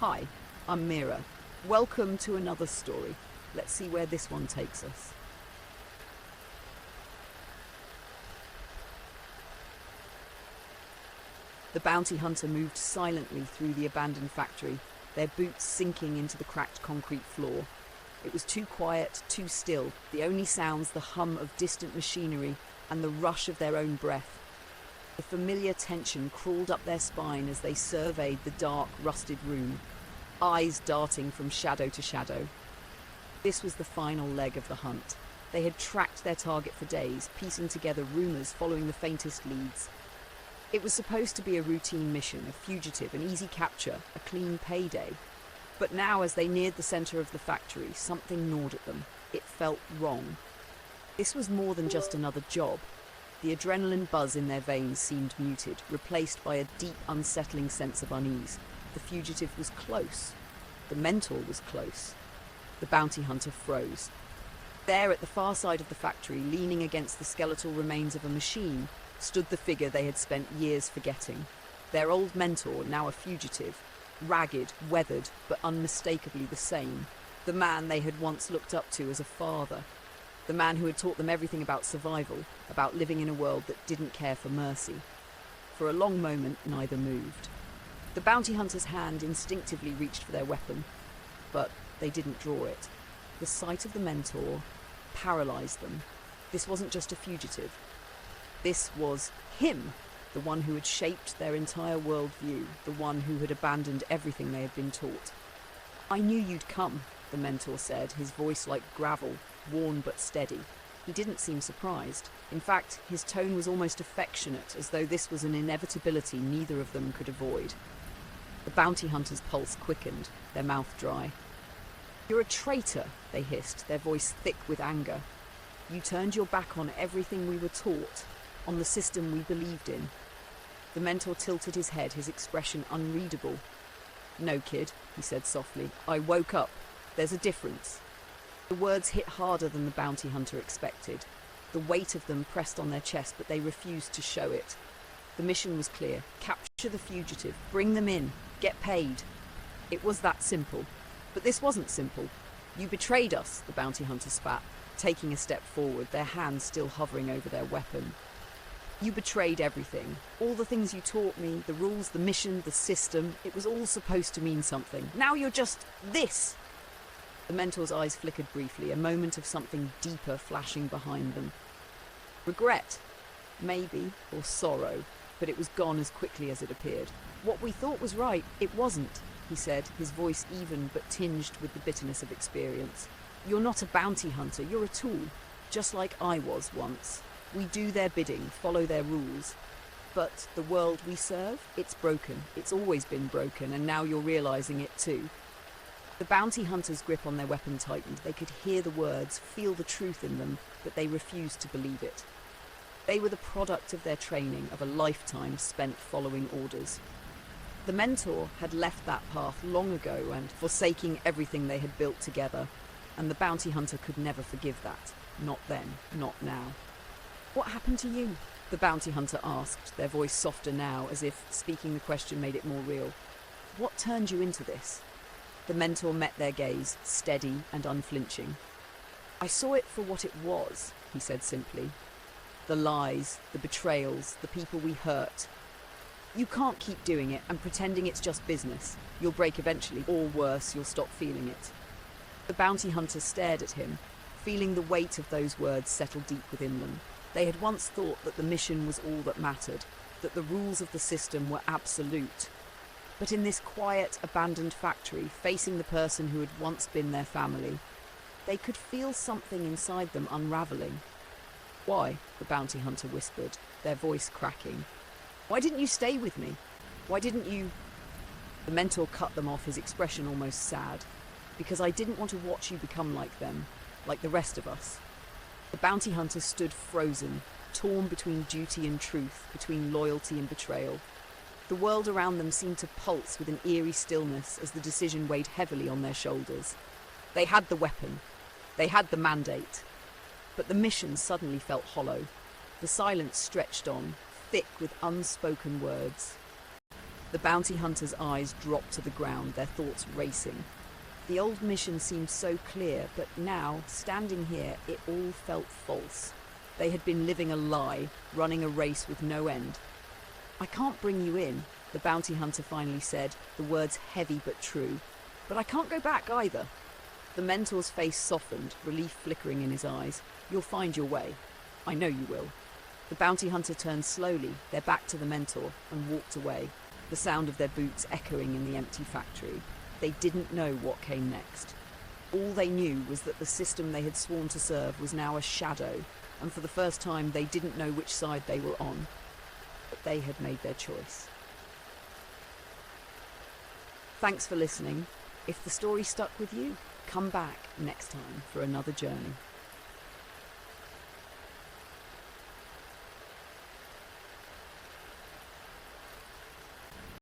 Hi, I'm Mira. Welcome to another story. Let's see where this one takes us. The bounty hunter moved silently through the abandoned factory, their boots sinking into the cracked concrete floor. It was too quiet, too still, the only sounds the hum of distant machinery and the rush of their own breath. The familiar tension crawled up their spine as they surveyed the dark, rusted room, eyes darting from shadow to shadow. This was the final leg of the hunt. They had tracked their target for days, piecing together rumours following the faintest leads. It was supposed to be a routine mission, a fugitive, an easy capture, a clean payday. But now, as they neared the centre of the factory, something gnawed at them. It felt wrong. This was more than just another job. The adrenaline buzz in their veins seemed muted, replaced by a deep, unsettling sense of unease. The fugitive was close. The mentor was close. The bounty hunter froze. There, at the far side of the factory, leaning against the skeletal remains of a machine, stood the figure they had spent years forgetting. Their old mentor, now a fugitive, ragged, weathered, but unmistakably the same. The man they had once looked up to as a father. The man who had taught them everything about survival, about living in a world that didn't care for mercy. For a long moment, neither moved. The bounty hunter's hand instinctively reached for their weapon, but they didn't draw it. The sight of the mentor paralyzed them. This wasn't just a fugitive. This was him, the one who had shaped their entire worldview, the one who had abandoned everything they had been taught. "I knew you'd come," the mentor said, his voice like gravel, worn but steady. He didn't seem surprised. In fact, his tone was almost affectionate, as though this was an inevitability neither of them could avoid. The bounty hunter's pulse quickened, their mouth dry. "You're a traitor," they hissed, their voice thick with anger. "You turned your back on everything we were taught, on the system we believed in." The mentor tilted his head, his expression unreadable. "No, kid," he said softly. "I woke up. There's a difference." The words hit harder than the bounty hunter expected. The weight of them pressed on their chest, but they refused to show it. The mission was clear. Capture the fugitive. Bring them in. Get paid. It was that simple. But this wasn't simple. "You betrayed us," the bounty hunter spat, taking a step forward, their hands still hovering over their weapon. "You betrayed everything. All the things you taught me, the rules, the mission, the system. It was all supposed to mean something. Now you're just this." The mentor's eyes flickered briefly, a moment of something deeper flashing behind them. Regret, maybe, or sorrow, but it was gone as quickly as it appeared. "What we thought was right, it wasn't," he said, his voice even but tinged with the bitterness of experience. "You're not a bounty hunter, you're a tool, just like I was once. We do their bidding, follow their rules. But the world we serve, it's broken. It's always been broken, and now you're realizing it too." The bounty hunter's grip on their weapon tightened. They could hear the words, feel the truth in them, but they refused to believe it. They were the product of their training, of a lifetime spent following orders. The mentor had left that path long ago and forsaking everything they had built together, and the bounty hunter could never forgive that. Not then, not now. "What happened to you?" the bounty hunter asked, their voice softer now, as if speaking the question made it more real. "What turned you into this?" The mentor met their gaze, steady and unflinching. "I saw it for what it was," he said simply. "The lies, the betrayals, the people we hurt. You can't keep doing it and pretending it's just business. You'll break eventually, or worse, you'll stop feeling it." The bounty hunter stared at him, feeling the weight of those words settle deep within them. They had once thought that the mission was all that mattered, that the rules of the system were absolute. But in this quiet, abandoned factory, facing the person who had once been their family, they could feel something inside them unravelling. "Why?" the bounty hunter whispered, their voice cracking. "Why didn't you stay with me? Why didn't you—" The mentor cut them off, his expression almost sad. "Because I didn't want to watch you become like them, like the rest of us." The bounty hunter stood frozen, torn between duty and truth, between loyalty and betrayal. The world around them seemed to pulse with an eerie stillness as the decision weighed heavily on their shoulders. They had the weapon. They had the mandate. But the mission suddenly felt hollow. The silence stretched on, thick with unspoken words. The bounty hunter's eyes dropped to the ground, their thoughts racing. The old mission seemed so clear, but now, standing here, it all felt false. They had been living a lie, running a race with no end. "I can't bring you in," the bounty hunter finally said, the words heavy but true. "But I can't go back either." The mentor's face softened, relief flickering in his eyes. "You'll find your way. I know you will." The bounty hunter turned slowly, their back to the mentor, and walked away, the sound of their boots echoing in the empty factory. They didn't know what came next. All they knew was that the system they had sworn to serve was now a shadow, and for the first time they didn't know which side they were on. But they had made their choice. Thanks for listening. If the story stuck with you, come back next time for another journey.